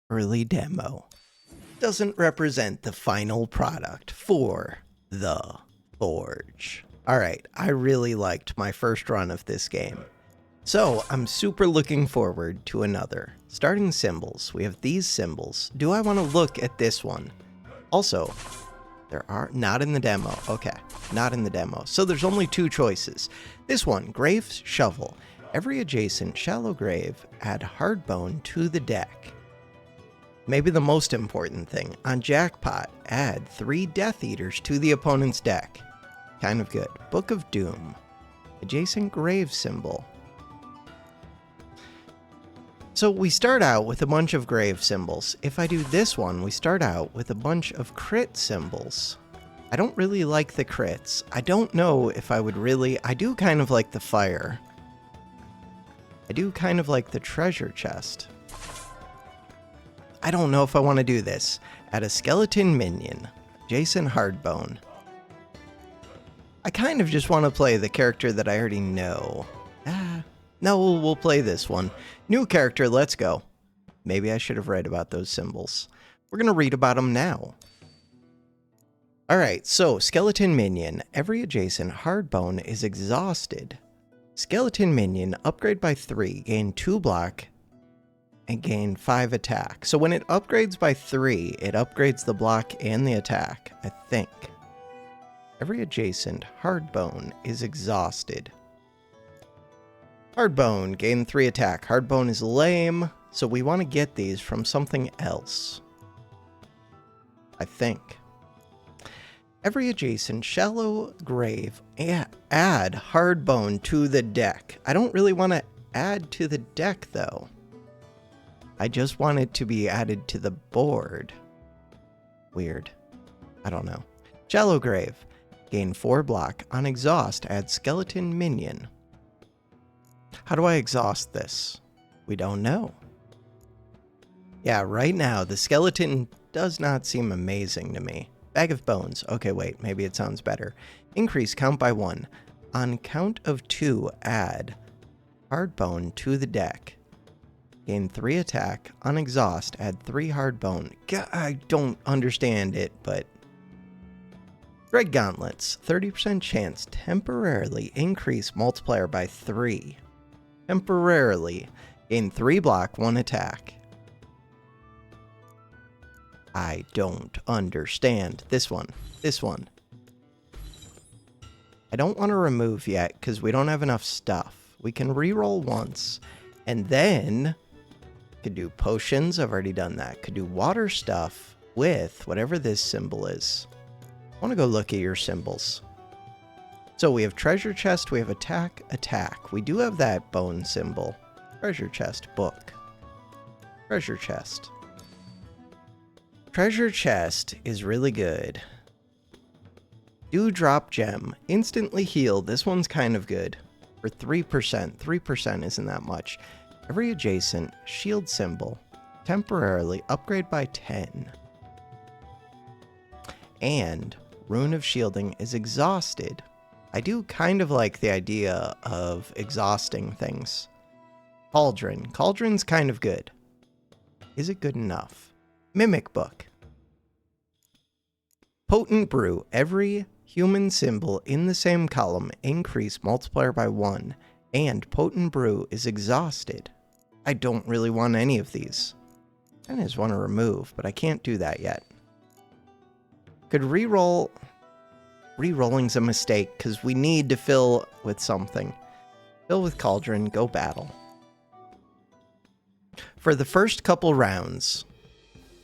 early demo doesn't represent the final product for the Forge. Alright, I really liked my first run of this game. So, I'm super looking forward to another. Starting symbols, we have these symbols. Do I want to look at this one? Also, there are not in the demo. Okay, not in the demo. So there's only two choices. This one, Grave's Shovel. Every adjacent shallow grave, add Hardbone to the deck. Maybe the most important thing, on Jackpot, add 3 Death Eaters to the opponent's deck. Kind of good. Book of Doom. Adjacent grave symbol. So we start out with a bunch of grave symbols. If I do this one, we start out with a bunch of crit symbols. I don't really like the crits. I don't know if I would really... I do kind of like the fire. I do kind of like the treasure chest. I don't know if I want to do this. Add a skeleton minion. Jason Hardbone. I kind of just want to play the character that I already know. No, we'll play this one. New character, let's go. Maybe I should have read about those symbols. We're going to read about them now. Alright, so skeleton minion. Every adjacent hardbone is exhausted. Skeleton minion, upgrade by 3, gain 2 block, and gain 5 attack. So when it upgrades by 3, it upgrades the block and the attack, I think. Every adjacent hardbone is exhausted. Hardbone, gain 3 attack. Hardbone is lame, so we want to get these from something else. I think. Every adjacent shallow grave, add Hardbone to the deck. I don't really want to add to the deck, though. I just want it to be added to the board. Weird. I don't know. Shallow grave, gain 4 block. On exhaust, add skeleton minion. How do I exhaust this? We don't know. Yeah, right now, the skeleton does not seem amazing to me. Bag of bones. Okay, wait, maybe it sounds better. Increase count by 1. On count of 2, add Hardbone to the deck. Gain 3 attack. On exhaust, add 3 Hardbone. I don't understand it, but... Dread Gauntlets. 30% chance. Temporarily increase multiplier by 3. Temporarily. Gain 3 block, 1 attack. I don't understand. This one. This one. I don't want to remove yet, because we don't have enough stuff. We can reroll once. And then... could do potions. I've already done that. Could do water stuff with whatever this symbol is. I want to go look at your symbols. So we have treasure chest, we have attack, attack. We do have that bone symbol. Treasure chest, book. Treasure chest. Treasure chest is really good. Dewdrop gem. Instantly heal. This one's kind of good. For 3%. 3% isn't that much. Every adjacent shield symbol. Temporarily upgrade by 10. And Rune of Shielding is exhausted. I do kind of like the idea of exhausting things. Cauldron. Cauldron's kind of good. Is it good enough? Mimic Book. Potent Brew. Every human symbol in the same column increase multiplier by 1. And Potent Brew is exhausted. I don't really want any of these. I just want to remove, but I can't do that yet. Could reroll... Rerolling's a mistake, because we need to fill with something. Fill with Cauldron, go battle. For the first couple rounds,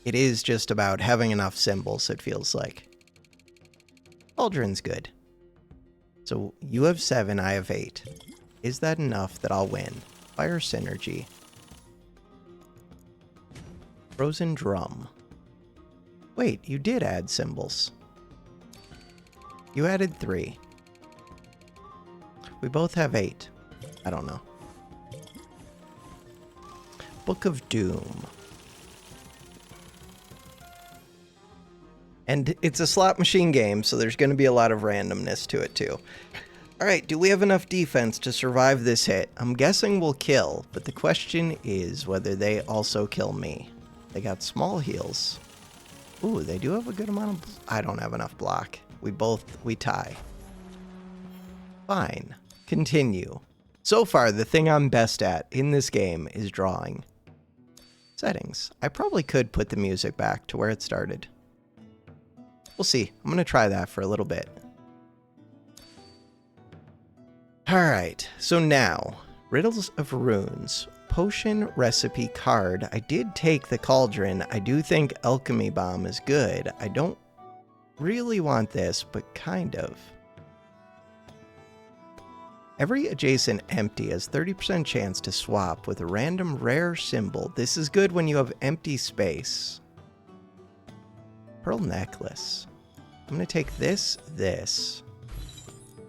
it is just about having enough symbols, it feels like. Cauldron's good. So you have 7, I have 8. Is that enough that I'll win? Fire Synergy. Frozen Drum. Wait, you did add symbols. You added 3. We both have 8. I don't know. Book of Doom. And it's a slot machine game, so there's going to be a lot of randomness to it too. Alright, do we have enough defense to survive this hit? I'm guessing we'll kill, but the question is whether they also kill me. They got small heals. Ooh, they do have a good amount of... I don't have enough block. We tie. Fine. Continue. So far, the thing I'm best at in this game is drawing. Settings. I probably could put the music back to where it started. We'll see. I'm going to try that for a little bit. Alright, so now, Riddles of Runes. Potion recipe card. I did take the cauldron. I do think alchemy bomb is good. I don't really want this, but kind of. Every adjacent empty has 30% chance to swap with a random rare symbol. This is good when you have empty space. Pearl necklace. I'm going to take this.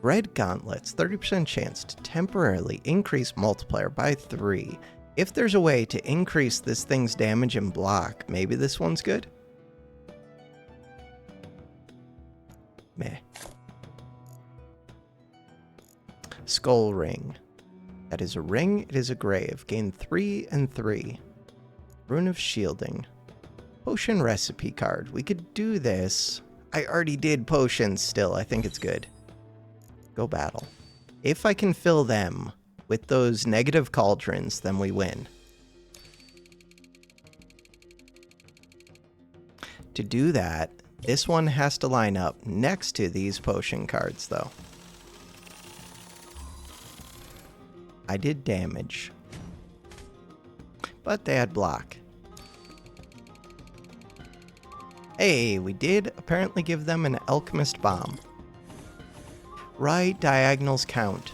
Red gauntlets, 30% chance to temporarily increase multiplier by 3. If there's a way to increase this thing's damage and block, maybe this one's good? Meh. Skull ring. That is a ring, it is a grave. Gain 3 and 3. Rune of shielding. Potion recipe card. We could do this. I already did potions still. I think it's good. Go battle. If I can fill them with those negative cauldrons, then we win. To do that, this one has to line up next to these potion cards, though. I did damage, but they had block. Hey, we did apparently give them an alchemist bomb. Right diagonals count.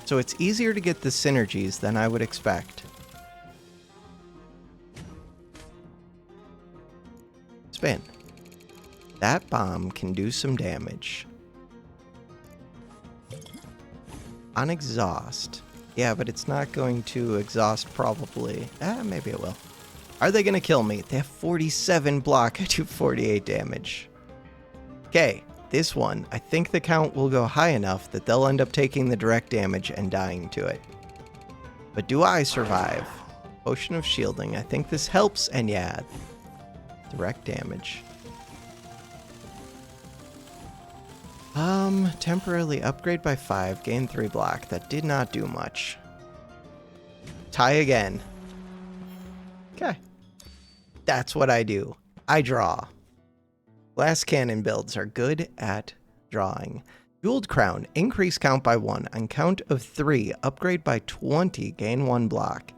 So it's easier to get the synergies than I would expect. Spin. That bomb can do some damage. On exhaust. Yeah, but it's not going to exhaust probably. Maybe it will. Are they going to kill me? They have 47 block. I do 48 damage. Okay. This one, I think the count will go high enough that they'll end up taking the direct damage and dying to it. But do I survive? Potion of shielding. I think this helps, and yeah, direct damage. Temporarily upgrade by 5, gain 3 block. That did not do much. Tie again. Okay. That's what I do. I draw. Glass cannon builds are good at drawing. Jeweled crown, increase count by 1. On count of 3, upgrade by 20, gain 1 block.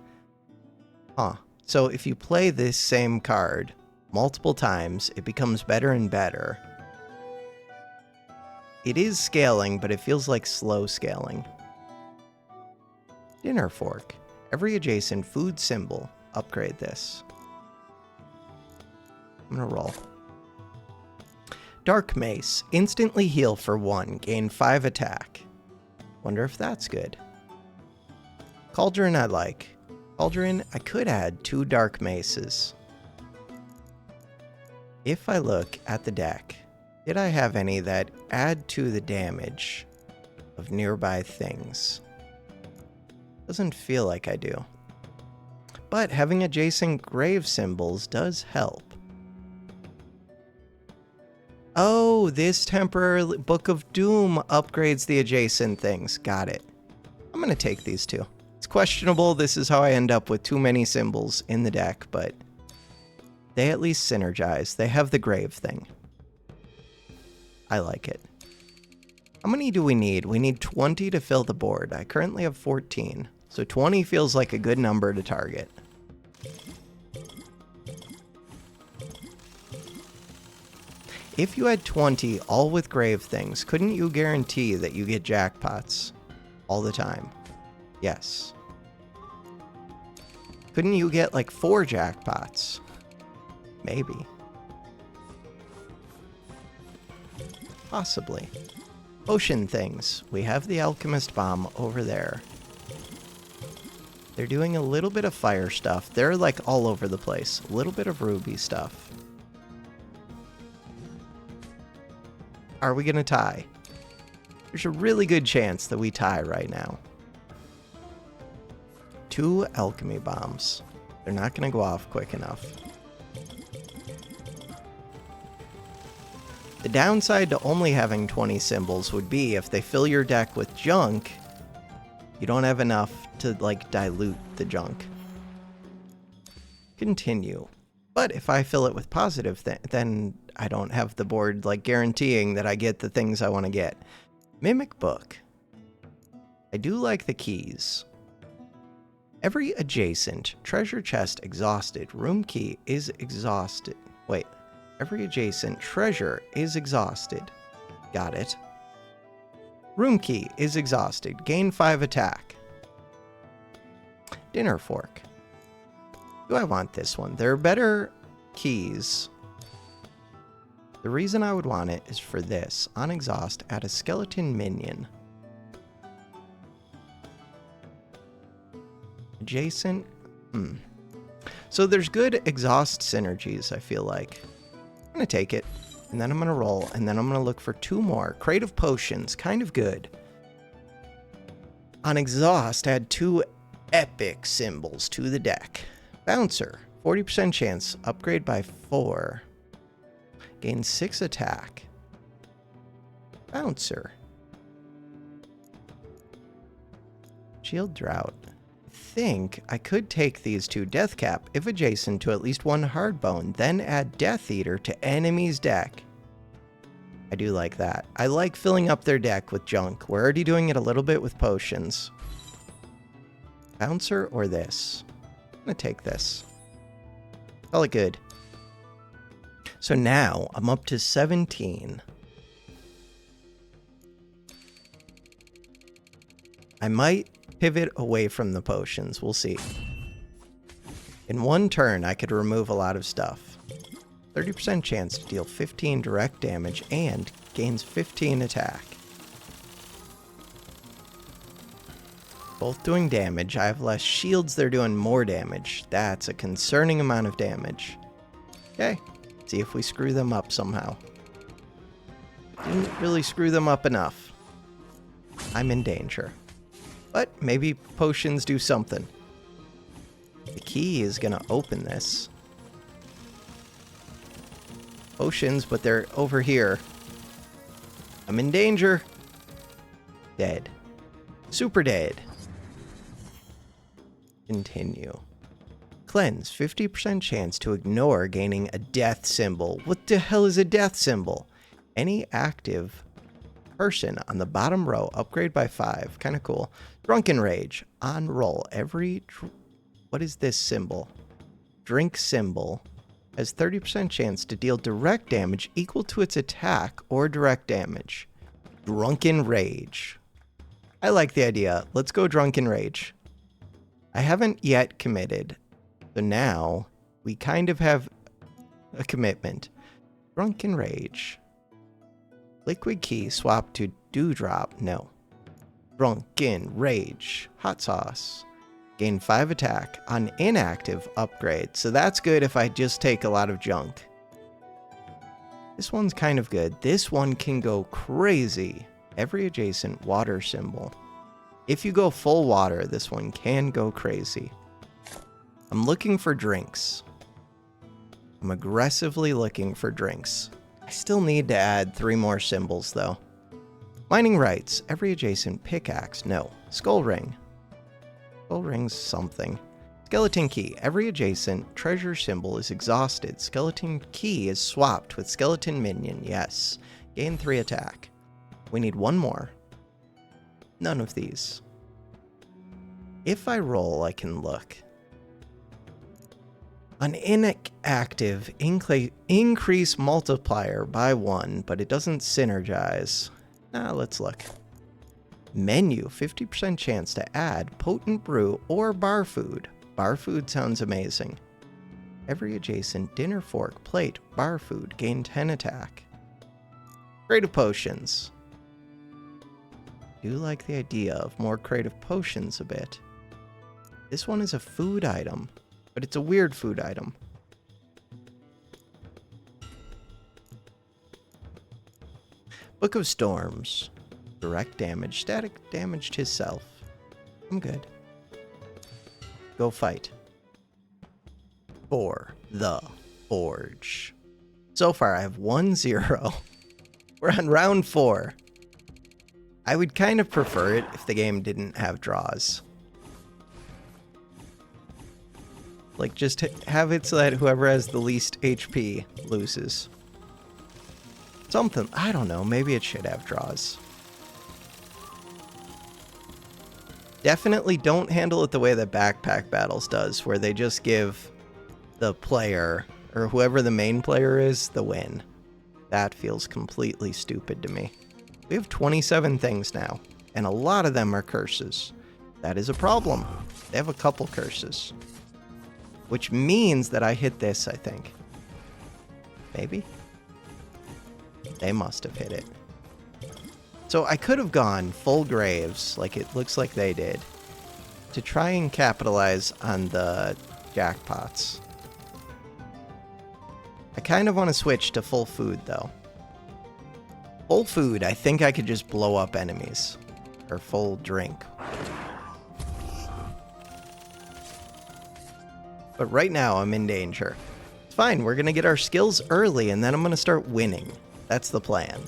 Huh. So if you play this same card multiple times, it becomes better and better. It is scaling, but it feels like slow scaling. Dinner fork. Every adjacent food symbol, upgrade this. I'm gonna roll. Dark Mace. Instantly heal for 1. Gain 5 attack. Wonder if that's good. Cauldron I like. Cauldron, I could add 2 Dark Maces. If I look at the deck, did I have any that add to the damage of nearby things? Doesn't feel like I do. But having adjacent grave symbols does help. Oh, this temporary Book of Doom upgrades the adjacent things. Got it. I'm going to take these 2. It's questionable. This is how I end up with too many symbols in the deck, but they at least synergize. They have the grave thing. I like it. How many do we need? We need 20 to fill the board. I currently have 14, so 20 feels like a good number to target. If you had 20 all with grave things, couldn't you guarantee that you get jackpots all the time? Yes. Couldn't you get like 4 jackpots? Maybe. Possibly. Potion things. We have the alchemist bomb over there. They're doing a little bit of fire stuff. They're like all over the place. A little bit of ruby stuff. Are we going to tie? There's a really good chance that we tie right now. 2 alchemy bombs. They're not going to go off quick enough. The downside to only having 20 symbols would be if they fill your deck with junk, you don't have enough to, like, dilute the junk. Continue. But if I fill it with positive, then I don't have the board, like, guaranteeing that I get the things I want to get. Mimic Book. I do like the keys. Every adjacent treasure chest exhausted. Room key is exhausted. Wait. Every adjacent treasure is exhausted. Got it. Room key is exhausted. Gain 5 attack. Dinner fork. Do I want this one? There are better keys. The reason I would want it is for this. On exhaust, add a skeleton minion. Adjacent. So there's good exhaust synergies, I feel like. I'm going to take it, and then I'm going to roll, and then I'm going to look for 2 more. Creative Potions, kind of good. On exhaust, add 2 epic symbols to the deck. Bouncer, 40% chance, upgrade by 4. Gain 6 attack. Bouncer. Shield Drought. I think I could take these 2 Death Cap if adjacent to at least 1 Hardbone, then add Death Eater to enemy's deck. I do like that. I like filling up their deck with junk. We're already doing it a little bit with potions. Bouncer or this? I'm gonna take this. Call it good. So now I'm up to 17. I might pivot away from the potions. We'll see. In 1 turn, I could remove a lot of stuff. 30% chance to deal 15 direct damage and gains 15 attack. Both doing damage. I have less shields. They're doing more damage. That's a concerning amount of damage. Okay. See if we screw them up somehow. Didn't really screw them up enough. I'm in danger. But maybe potions do something. The key is going to open this. Potions, but they're over here. I'm in danger. Dead. Super dead. Continue. Cleanse, 50% chance to ignore gaining a death symbol. What the hell is a death symbol? Any active person on the bottom row, upgrade by 5. Kind of cool. Drunken Rage, on roll. What is this symbol? Drink symbol has 30% chance to deal direct damage equal to its attack or direct damage. Drunken Rage. I like the idea. Let's go Drunken Rage. I haven't yet committed. So now, we kind of have a commitment. Drunken Rage. Liquid Key swap to Dewdrop. No. Drunken Rage. Hot Sauce. Gain 5 attack on inactive upgrade. So that's good if I just take a lot of junk. This one's kind of good. This one can go crazy. Every adjacent water symbol. If you go full water, this one can go crazy. I'm looking for drinks. I'm aggressively looking for drinks. I still need to add 3 more symbols, though. Mining rights. Every adjacent pickaxe. No. Skull ring. Skull ring's something. Skeleton key. Every adjacent treasure symbol is exhausted. Skeleton key is swapped with skeleton minion. Yes. Gain 3 attack. We need 1 more. None of these. If I roll, I can look. An inactive increase multiplier by 1, but it doesn't synergize. Let's look. Menu, 50% chance to add potent brew or bar food. Bar food sounds amazing. Every adjacent dinner fork, plate, bar food, gain 10 attack. Creative potions. Do like the idea of more creative potions a bit. This one is a food item, but it's a weird food item. Book of Storms. Direct damage, static damage to self. I'm good. Go fight. for the forge. So far, I have 1-0. We're on round 4. I would kind of prefer it if the game didn't have draws. Like, just have it so that whoever has the least HP loses. Something, I don't know, maybe it should have draws. Definitely don't handle it the way that Backpack Battles does, where they just give the player, or whoever the main player is, the win. That feels completely stupid to me. We have 27 things now, and a lot of them are curses. That is a problem. They have a couple curses. Which means that I hit this, I think. Maybe? They must have hit it. So I could have gone full graves, like it looks like they did, to try and capitalize on the jackpots. I kind of want to switch to full food, though. Full food, I think I could just blow up enemies. Or full drink. But right now, I'm in danger. It's fine, we're going to get our skills early, and then I'm going to start winning. That's the plan.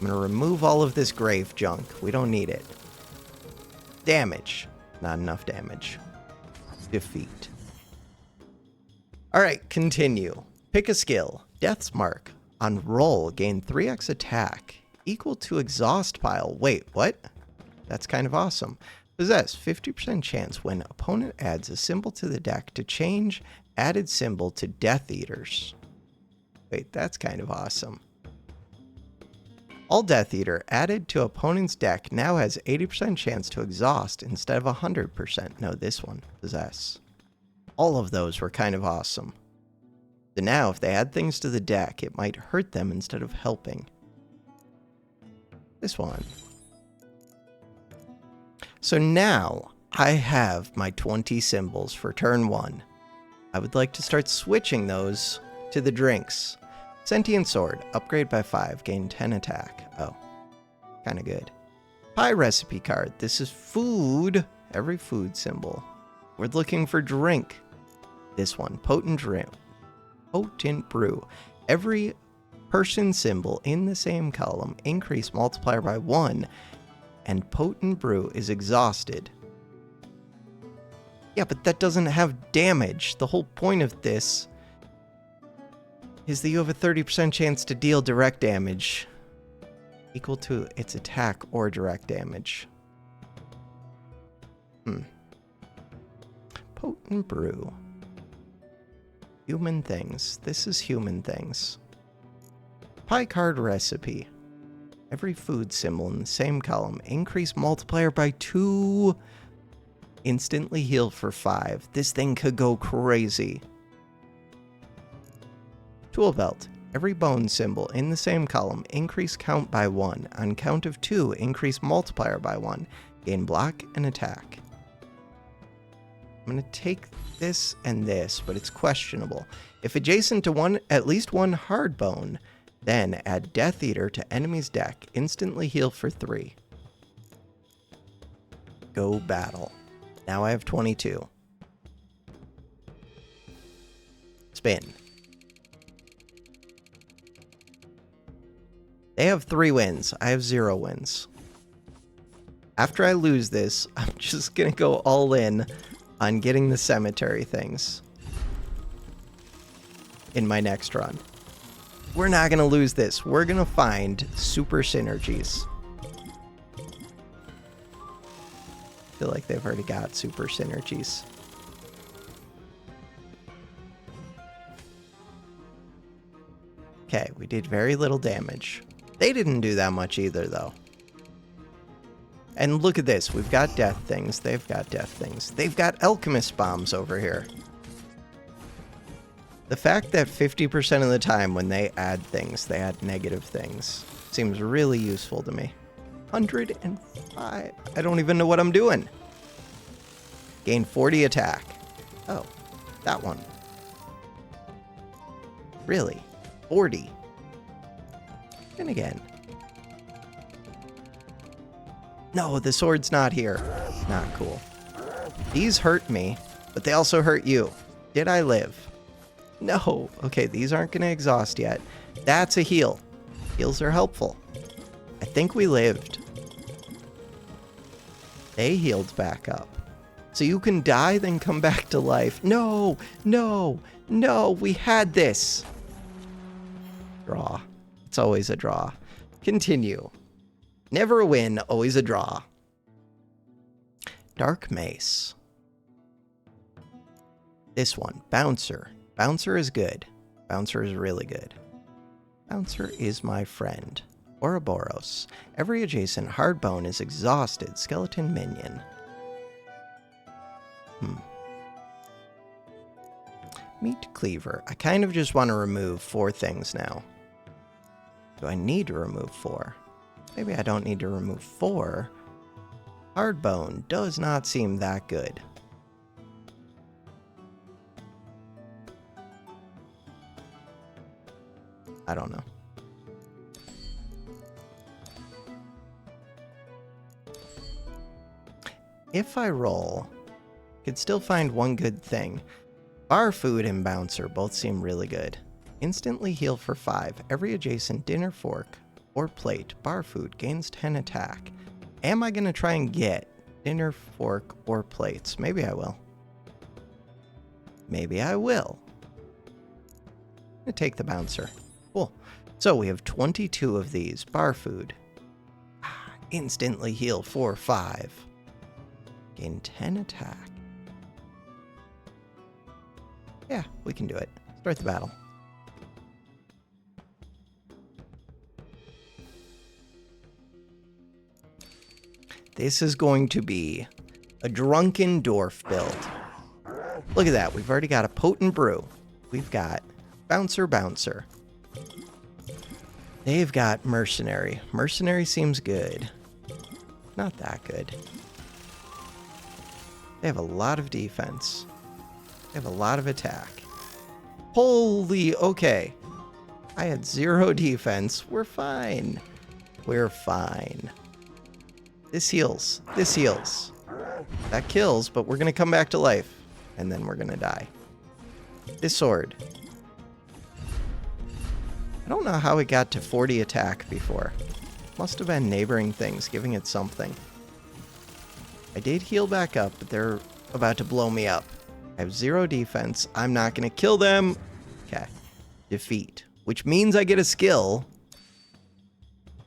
I'm going to remove all of this grave junk. We don't need it. Damage. Not enough damage. Defeat. Alright, continue. Pick a skill. Death's Mark. On roll, gain 3x attack. Equal to exhaust pile. Wait, what? That's kind of awesome. Possess 50% chance when opponent adds a symbol to the deck to change added symbol to Death Eaters. Wait, that's kind of awesome. All Death Eater added to opponent's deck now has 80% chance to exhaust instead of 100%. No, this one. Possess. All of those were kind of awesome. So now, if they add things to the deck, it might hurt them instead of helping. This one. So now, I have my 20 symbols for turn 1. I would like to start switching those to the drinks. Sentient Sword, upgrade by 5, gain 10 attack. Oh, kind of good. Pie recipe card, this is food. Every food symbol. We're looking for drink. This one, potent drink. Potent brew. Every person symbol in the same column, increase multiplier by 1, and potent brew is exhausted. Yeah, but that doesn't have damage. The whole point of this is that you have a 30% chance to deal direct damage equal to its attack or direct damage. Potent brew. Human things. This is human things. Pie card recipe. Every food symbol in the same column. Increase multiplier by 2. Instantly heal for 5. This thing could go crazy. Tool belt. Every bone symbol in the same column. Increase count by 1. On count of 2, increase multiplier by 1. Gain block and attack. I'm going to take this and this, but it's questionable. If adjacent to at least one hard bone, then add Death Eater to enemy's deck. Instantly heal for 3. Go battle. Now I have 22. Spin. They have 3 wins. I have 0 wins. After I lose this, I'm just going to go all in on getting the cemetery things in my next run. We're not going to lose this. We're going to find super synergies. I feel like they've already got super synergies. Okay, we did very little damage. They didn't do that much either, though. And look at this. We've got death things. They've got death things. They've got alchemist bombs over here. The fact that 50% of the time when they add things, they add negative things, seems really useful to me. 105. I don't even know what I'm doing. Gain 40 attack. Oh, that one. Really? 40. And again. No, the sword's not here. Not cool. These hurt me. but they also hurt you. Did I live? No. Okay, these aren't going to exhaust yet. That's a heal. Heals are helpful. I think we lived. They healed back up. So you can die, then come back to life. No, no, no, we had this. Draw. It's always a draw. Continue. Never a win, always a draw. Dark Mace. This one, Bouncer. Bouncer is good. Bouncer is really good. Bouncer is my friend. Ouroboros. Every adjacent hardbone is exhausted skeleton minion. Meat Cleaver. I kind of just want to remove 4 things now. Do I need to remove 4? Maybe I don't need to remove 4. Hardbone does not seem that good. I don't know. If I roll, I could still find one good thing. Bar Food and Bouncer both seem really good. Instantly heal for 5. Every adjacent dinner fork or plate bar food gains 10 attack. Am I going to try and get dinner fork or plates? Maybe I will. Maybe I will. I'm going to take the Bouncer. Cool. So we have 22 of these. Bar food. Instantly heal for 5. Gain 10 attack. Yeah, we can do it. Start the battle. This is going to be a drunken dwarf build. Look at that. We've already got a potent brew. We've got Bouncer. They've got Mercenary. Mercenary seems good. Not that good. They have a lot of defense. They have a lot of attack. Holy, okay. I had 0 defense. We're fine. We're fine. This heals. This heals. That kills, but we're going to come back to life. And then we're going to die. This sword. I don't know how it got to 40 attack before. Must have been neighboring things giving it something. I did heal back up, but they're about to blow me up. I have 0 defense. I'm not going to kill them. Okay. Defeat. Which means I get a skill.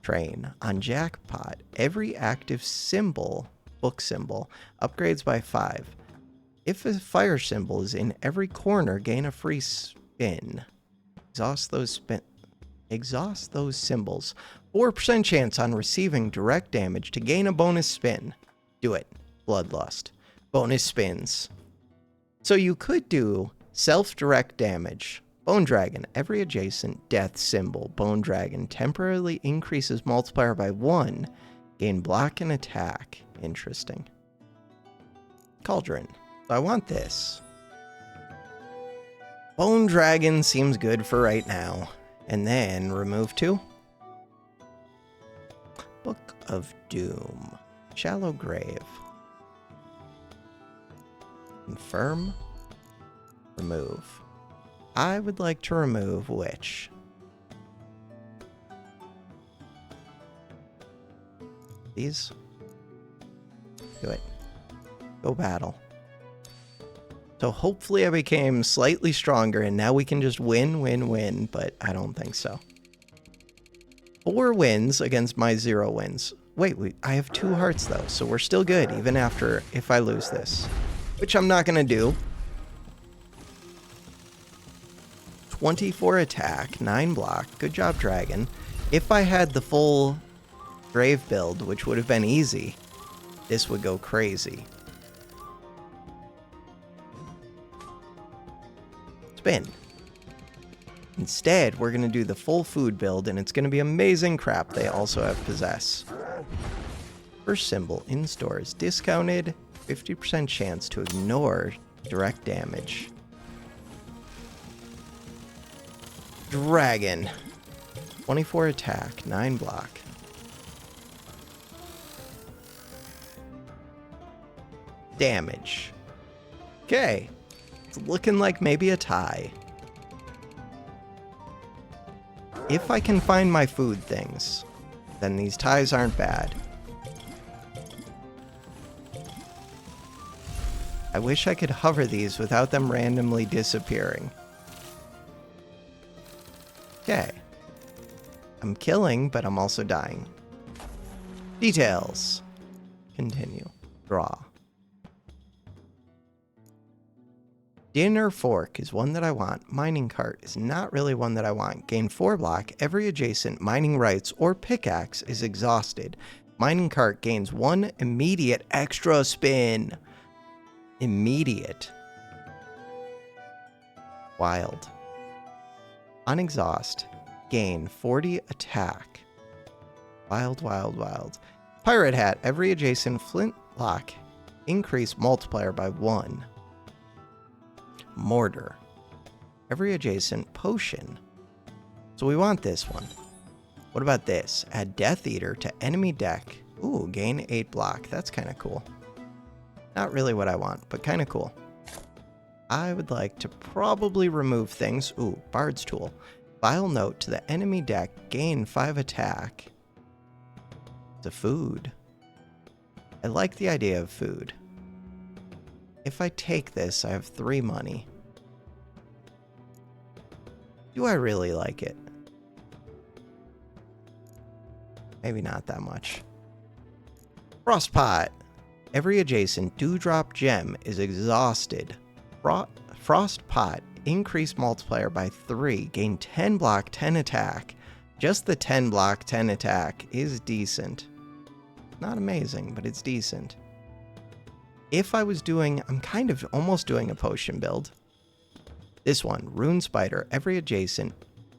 Train. On Jackpot, every active symbol, book symbol, upgrades by 5. If a fire symbol is in every corner, gain a free spin. Exhaust those symbols. 4% chance on receiving direct damage to gain a bonus spin. Do it. Bloodlust. Bonus spins. So you could do self-direct damage. Bone Dragon. Every adjacent death symbol, Bone Dragon, temporarily increases multiplier by 1. Gain block and attack. Interesting. Cauldron. So I want this. Bone Dragon seems good for right now. And then remove 2. Book of Doom. Shallow Grave. Confirm. Remove. I would like to remove which? These? Do it. Go battle. So hopefully I became slightly stronger and now we can just win, but I don't think so. 4 wins against my 0 wins. Wait, I have 2 hearts though, so we're still good even after if I lose this. Which I'm not gonna do. 24 attack, 9 block. Good job, Dragon. If I had the full Grave build, which would have been easy, this would go crazy. Spin. Instead, we're going to do the full food build, and it's going to be amazing crap. They also have Possess. First symbol in stores. Discounted. 50% chance to ignore direct damage. Dragon. 24 attack, 9 block. Damage. Okay. It's looking like maybe a tie. If I can find my food things, then these ties aren't bad. I wish I could hover these without them randomly disappearing. Okay. I'm killing, but I'm also dying. Details. Continue. Draw. Dinner fork is one that I want. Mining cart is not really one that I want. Gain 4 block. Every adjacent mining rights or pickaxe is exhausted. Mining cart gains 1 immediate extra spin. Immediate. Wild. On exhaust. Gain 40 attack. Wild, wild, wild. Pirate hat. Every adjacent flintlock increase multiplier by 1. Mortar. Every adjacent potion. So we want this one. What about this? Add Death Eater to enemy deck. Ooh, gain 8 block. That's kind of cool. Not really what I want, but kind of cool. I would like to probably remove things. Ooh, Bard's Tool. Vile note to the enemy deck. Gain 5 attack. It's a food. I like the idea of food. If I take this, I have 3 money. Do I really like it? Maybe not that much. Frostpot. Every adjacent dewdrop gem is exhausted. Frostpot. Increase multiplier by 3. Gain 10 block, 10 attack. Just the 10 block, 10 attack is decent. Not amazing, but it's decent. If I was doing, I'm kind of almost doing a potion build. This one, Rune Spider. Every adjacent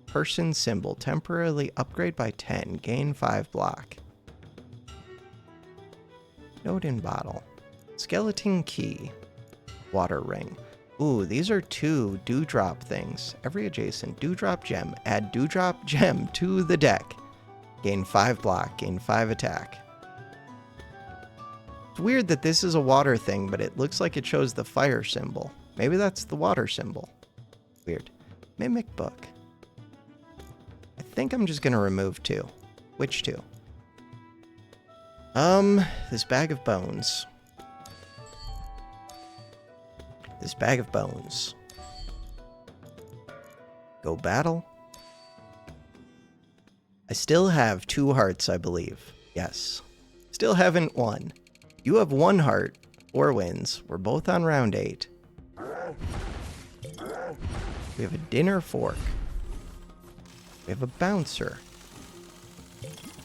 person symbol temporarily upgrade by 10. Gain 5 block. Note in bottle. Skeleton key. Water ring. Ooh, these are 2 dewdrop things. Every adjacent dewdrop gem. Add dewdrop gem to the deck. Gain 5 block. Gain 5 attack. It's weird that this is a water thing, but it looks like it shows the fire symbol. Maybe that's the water symbol. Weird. Mimic book. I think I'm just gonna remove 2. Which 2? This bag of bones. This bag of bones. Go battle. I still have 2 hearts, I believe. Yes. Still haven't won. You have 1 heart, 4 wins. We're both on round 8. We have a dinner fork. We have a bouncer.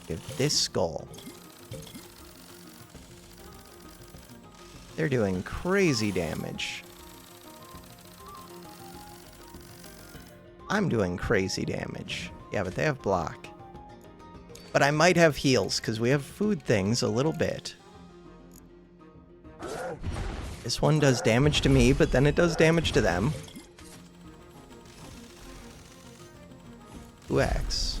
We have this skull. They're doing crazy damage. I'm doing crazy damage. Yeah, but they have block. But I might have heals, because we have food things a little bit. This one does damage to me, but then it does damage to them. 2x.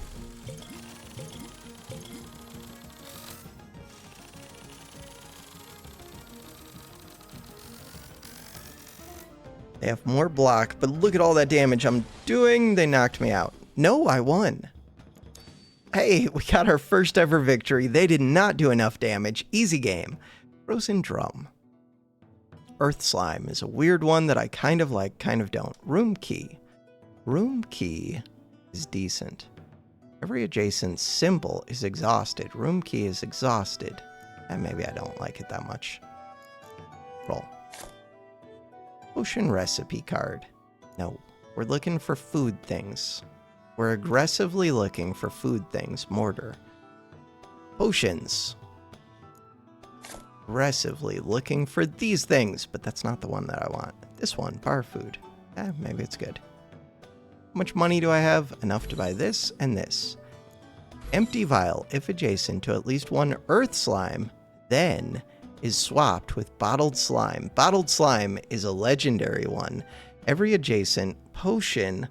They have more block, but look at all that damage I'm doing. They knocked me out. No, I won. Hey, we got our first ever victory. They did not do enough damage. Easy game. Frozen Drum. Earth Slime is a weird one that I kind of like, kind of don't. Room Key. Room Key is decent. Every adjacent symbol is exhausted. Room Key is exhausted. And maybe I don't like it that much. Roll. Potion recipe card. No, we're looking for food things. We're aggressively looking for food things. Mortar. Potions. Aggressively looking for these things, but that's not the one that I want. This one, bar food. Maybe it's good. How much money do I have? Enough to buy this and this. Empty vial, if adjacent to at least 1 earth slime, then is swapped with bottled slime. Bottled slime is a legendary one. Every adjacent potion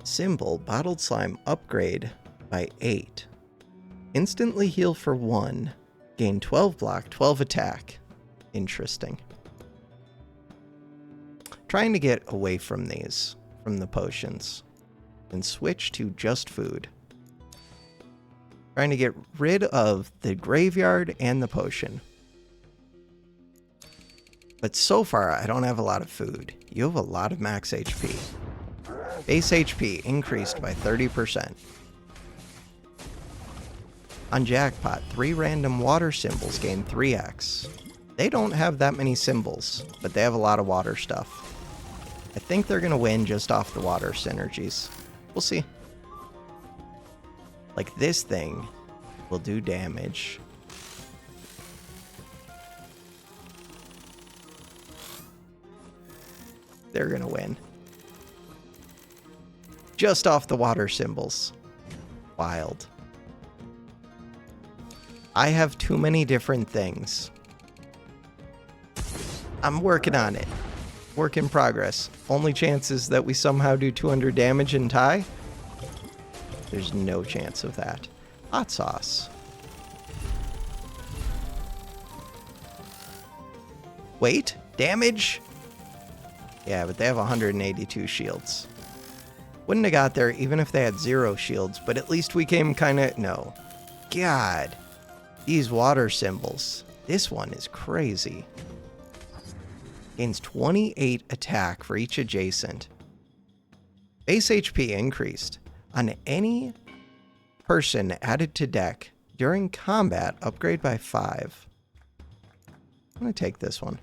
symbol, bottled slime upgrade by 8. Instantly heal for 1. Gain 12 block, 12 attack. Interesting. Trying to get away from these, from the potions, and switch to just food. Trying to get rid of the graveyard and the potion. But so far, I don't have a lot of food. You have a lot of max HP. Base HP increased by 30%. On Jackpot, 3 random water symbols gain 3x. They don't have that many symbols, but they have a lot of water stuff. I think they're going to win just off the water synergies. We'll see. Like this thing will do damage. They're going to win. Just off the water symbols. Wild. I have too many different things. I'm working on it. Work in progress. Only chance is that we somehow do 200 damage and tie. There's no chance of that. Hot sauce. Wait, damage? Yeah, but they have 182 shields. Wouldn't have got there even if they had 0 shields, but at least we came kinda... No. God. These water symbols. This one is crazy. Gains 28 attack for each adjacent. Base HP increased. On any person added to deck during combat, upgrade by 5. I'm going to take this one.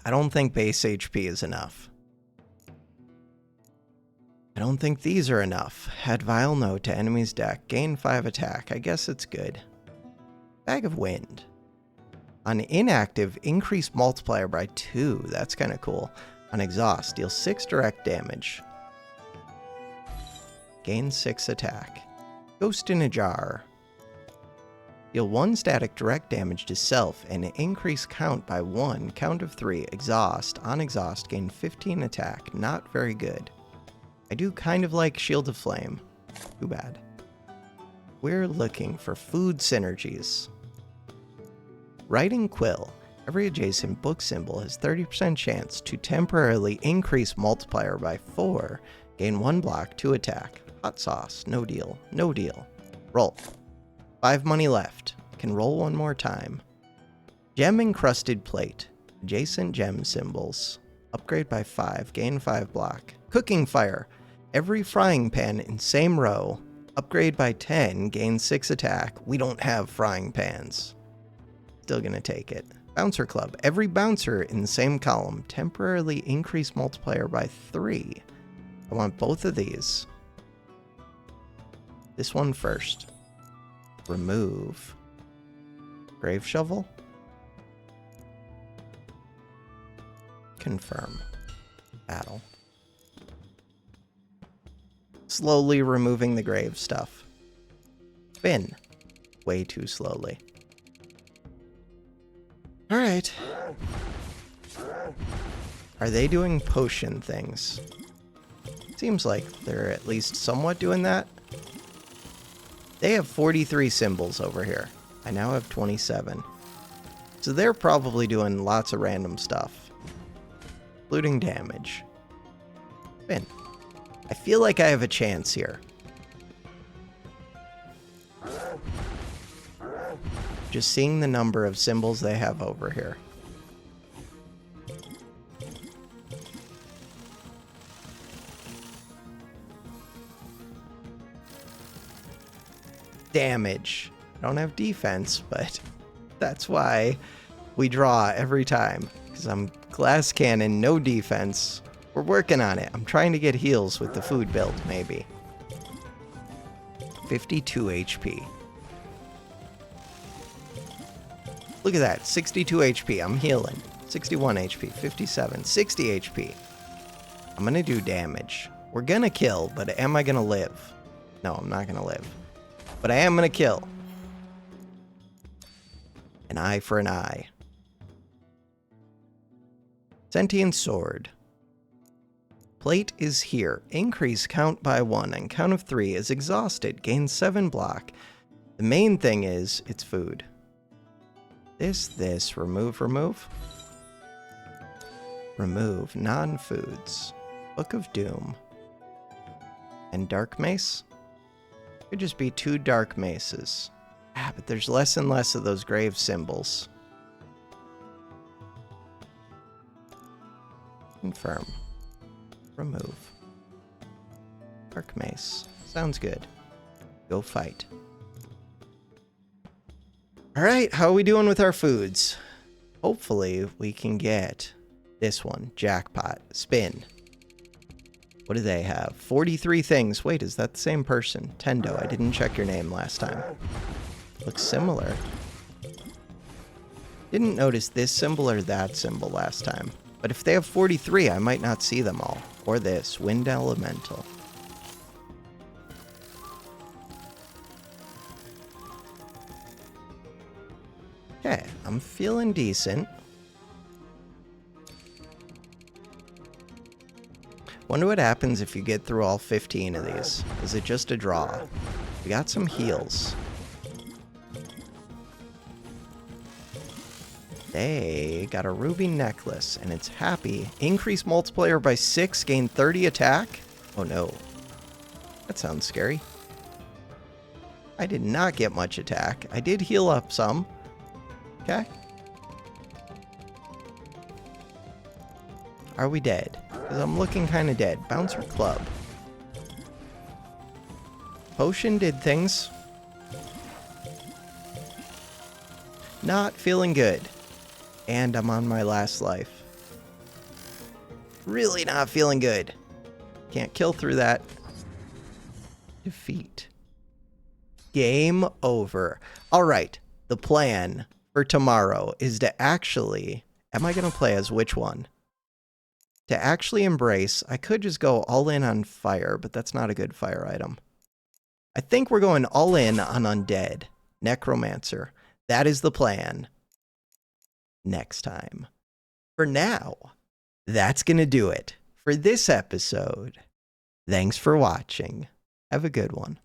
I don't think base HP is enough. I don't think these are enough. Add Vile Note to enemy's deck. Gain 5 attack. I guess it's good. Bag of Wind. On inactive, increase multiplier by 2. That's kind of cool. On exhaust, deal 6 direct damage. Gain 6 attack. Ghost in a Jar. Deal 1 static direct damage to self and increase count by 1. Count of 3. Exhaust. On exhaust, gain 15 attack. Not very good. I do kind of like Shield of Flame. Too bad. We're looking for food synergies. Writing Quill. Every adjacent book symbol has 30% chance to temporarily increase multiplier by 4. Gain 1 block, 2 attack. Hot sauce. No deal. No deal. Roll. 5 money left. Can roll one more time. Gem Encrusted Plate. Adjacent gem symbols. Upgrade by 5. Gain 5 block. Cooking Fire. Every frying pan in same row. Upgrade by 10. Gain 6 attack. We don't have frying pans. Still gonna take it. Bouncer Club. Every bouncer in the same column. Temporarily increase multiplier by 3. I want both of these. This one first. Remove. Grave Shovel. Confirm. Battle. Slowly removing the grave stuff. Spin. Way too slowly. Alright. Are they doing potion things? Seems like they're at least somewhat doing that. They have 43 symbols over here. I now have 27. So they're probably doing lots of random stuff. Including damage. Spin. I feel like I have a chance here. Just seeing the number of symbols they have over here. Damage. I don't have defense, but that's why we draw every time. Because I'm glass cannon, no defense. We're working on it. I'm trying to get heals with the food build, maybe. 52 HP. Look at that, 62 HP. I'm healing. 61 HP, 57, 60 HP. I'm gonna do damage. We're gonna kill, but am I gonna live? No, I'm not gonna live. But I am gonna kill. An eye for an eye. Sentient Sword. Plate is here. Increase count by 1 and count of 3 is exhausted. Gain 7 block. The main thing is it's food. This, remove. Remove non-foods. Book of Doom. And Dark Mace? Could just be 2 Dark Maces. Ah, but there's less and less of those grave symbols. Confirm. Remove. Dark Mace. Sounds good. Go fight. Alright, how are we doing with our foods? Hopefully we can get this one. Jackpot. Spin. What do they have? 43 things. Wait, is that the same person? Tendo, I didn't check your name last time. Looks similar. Didn't notice this symbol or that symbol last time. But if they have 43, I might not see them all. Or this. Wind Elemental. Okay, I'm feeling decent. Wonder what happens if you get through all 15 of these. Is it just a draw? We got some heals. They got a ruby necklace, and it's happy. Increase multiplier by 6, gain 30 attack? Oh no. That sounds scary. I did not get much attack. I did heal up some. Okay. Are we dead? Because I'm looking kind of dead. Bouncer Club. Potion did things. Not feeling good. And I'm on my last life. Really not feeling good. Can't kill through that. Defeat. Game over. Alright. The plan for tomorrow is to actually... Am I going to play as which one? To actually embrace, I could just go all in on fire, but that's not a good fire item. I think we're going all in on undead. Necromancer. That is the plan. Next time. For now, that's going to do it for this episode. Thanks for watching. Have a good one.